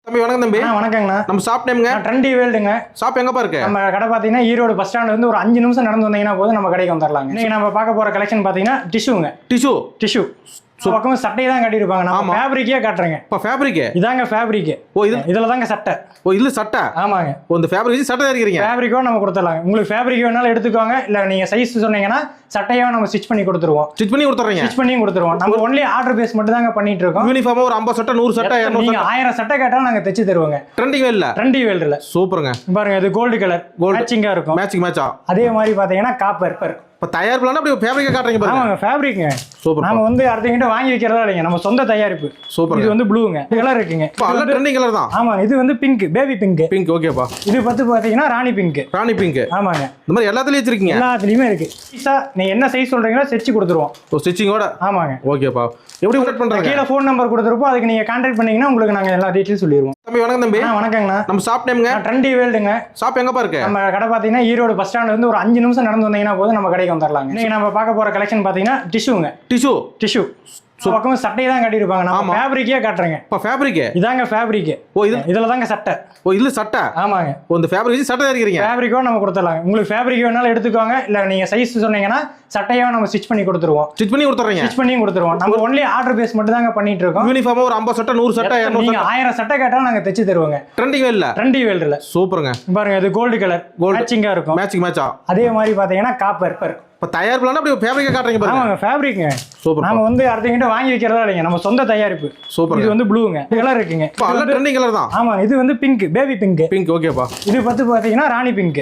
தம்பி வணக்கம் தம்பி. வணக்கங்கண்ணா. நம்ம ஷாப் நேம்ங்க? ட்ரெண்டி வேர்ல்டுங்க. ஷாப் எங்கப்பா இருக்கு? நம்ம கடை பாத்தீங்கன்னா ஈரோடு பஸ் ஸ்டாண்ட்ல இருந்து ஒரு 5 நிமிஷம் நடந்து வந்தீங்கன்னா போதும் நம்ம கடைக்கு வந்துடலாங்க. இன்னைக்கு நம்ம பார்க்க போற கலெக்ஷன் பாத்தீங்கன்னா டிஷ்யூங்க. டிஷ்யூ பக்கமும் சட்டை தான் கட்டிருப்பாங்க. நம்ம ஃபேப்ரிக்கே காட்டுறேங்க. இப்ப ஃபேப்ரிக் இதாங்க ஃபேப்ரிக். இதுல தாங்க சட்டை. இதுல சட்டை. ஆமாங்க. இந்த ஃபேப்ரிக் சட்டை தயாரிக்கிறீங்க? ஃபேப்ரிக்கோ நம்ம கொடுத்துடலாம். உங்களுக்கு ஃபேப்ரிக் வேணாலும் எடுத்துக்கோங்க, இல்ல நீங்க சைஸ் சொன்னீங்கன்னா சட்டையோ நம்ம ஸ்டிச் பண்ணி கொடுத்துருவோம். ஸ்டிச் பண்ணி கொடுத்துறீங்க? ஸ்டிச் பண்ணியும் கொடுத்துருவோம். நம்ம ஒன்லி ஆர்டர் பேஸ் மட்டும் தாங்க பண்ணிட்டு இருக்கோம். யூனிஃபார்மா ஒரு 50 சட்டை 100 சட்டை 200 நீங்க 1000 சட்டை கேட்டாலும் நாங்க தைச்சு தருவோங்க. ட்ரெண்டிங் வேல்ல சூப்பருங்க. பாருங்க இது கோல்டு கலர் மேட்சிங்கா இருக்கும். மேட்சா. அதே மாதிரி பாத்தீங்கன்னா காப்பர். இப்ப தயார் பண்ணா அப்படி ஃபேப்ரிக் காட்றீங்க பாருங்க. ஆமாங்க ஃபேப்ரிக்ங்க. சூப்பர். நாம வந்து அடுத்தவங்க வாங்கி வைக்கிறதா இல்லைங்க, நம்ம சொந்த தயாரிப்பு. சூப்பர். இது வந்து ப்ளூங்க. கலர் இருக்குங்க. நல்ல ட்ரெண்டிங் கலர் தான். ஆமா இது வந்து பிங்க், பேபி பிங்க். பிங்க் ஓகேப்பா. இது பாத்தீங்கன்னா ராணி பிங்க். ஆமாங்க. இந்த மாதிரி எல்லாத்துலயும் வச்சிருக்கீங்க? எல்லாத்துலயுமே இருக்கு. நீ என்ன சைஸ் சொல்றீங்களோ செச்சு கொடுத்துருவோம். ஸ்டிச்சிங்கோட? ஆமாங்க. ஓகேப்பா. எப்படி கட் பண்றீங்க? கீழ ஃபோன் நம்பர் கொடுத்துருப்போம், அதுக்கு நீங்க கான்டாக்ட் பண்ணீங்கன்னா உங்களுக்கு நாங்க எல்லா டீடைல்ஸ் சொல்லிடுவோம். தம்பி வணக்கம் தம்பி. வணக்கங்கண்ணா. நம்ம ஷாப் நேம்ங்க? ட்ரெண்டி வேர்ல்டுங்க. ஷாப் எங்கப்பா இருக்கு? நம்ம கடை பாத்தீங்கன்னா ஈரோடு பஸ் ஸ்டாண்ட்ல இருந்து ஒரு 5 நிமிஷம் நடந்து வந்தீங்கன்னா போதும் நம்ம கடைக்கு வந்துடலாங்க. இன்னைக்கு நம்ம பார்க்க போற கலெக்ஷன் பாத்தீங்கன்னா டிஷ்யூங்க. டிஷ்யூ பக்கமும் சட்டை தான் கட்டிருப்பாங்க. நம்ம ஃபேப்ரிக்கே காட்டுறேங்க. இப்ப ஃபேப்ரிக் இதாங்க ஃபேப்ரிக். இதுல தாங்க சட்டை. இதுல சட்டை. ஆமாங்க. இந்த ஃபேப்ரிக் சட்டை தயாரிக்கிறீங்க? ஃபேப்ரிக்கோ நம்ம கொடுத்துடலாம். உங்களுக்கு ஃபேப்ரிக் வேணாலும் எடுத்துக்கோங்க, இல்ல நீங்க சைஸ் சொன்னீங்கன்னா சட்டையோ நம்ம ஸ்டிச் பண்ணி கொடுத்துருவோம். ஸ்டிச் பண்ணி கொடுத்துறீங்க? ஸ்டிச் பண்ணியும் கொடுத்துருவோம். நம்ம ஒன்லி ஆர்டர் பேஸ் மட்டும் தாங்க பண்ணிட்டு இருக்கோம். யூனிஃபார்மா ஒரு 50 சட்டை 100 சட்டை 200 நீங்க 1000 சட்டை கேட்டாலும் நாங்க தைச்சு தருவோங்க. ட்ரெண்டிங் வேல்ல. சூப்பருங்க. பாருங்க இது கோல்டு கலர் மேட்சிங்கா இருக்கும். மேட்சா. அதே மாதிரி பாத்தீங்கன்னா காப்பர். இப்ப தயார் பண்ணா அப்படி ஃபேப்ரிக் காட்றீங்க பாருங்க. ஆமாங்க ஃபேப்ரிக்ங்க. சூப்பர். நாம வந்து அடுத்தவங்க வாங்கி வைக்கிறதா இல்லைங்க, நம்ம சொந்த தயாரிப்பு. சூப்பர். இது வந்து ப்ளூங்க. கலர் இருக்குங்க. நல்ல ட்ரெண்டிங் கலர் தான். ஆமா இது வந்து பிங்க், பேபி பிங்க். ஓகேப்பா. இது பாத்தீங்கன்னா ராணி பிங்க்.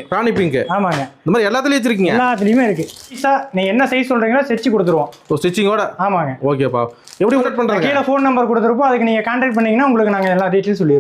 ஆமாங்க. இந்த மாதிரி எல்லாத்துலயும் வச்சிருக்கீங்க? எல்லாத்துலயுமே இருக்கு. நீ என்ன சைஸ் சொல்றீங்களோ செச்சு கொடுத்துருவோம். ஸ்டிச்சிங்கோட? ஆமாங்க. ஓகேப்பா. எப்படி கட் பண்றீங்க? கீழ ஃபோன் நம்பர் கொடுத்துருப்போம், அதுக்கு நீங்க கான்டாக்ட் பண்ணீங்கன்னா உங்களுக்கு நாங்க எல்லா டீடைல்ஸ் சொல்லிடுவோம்.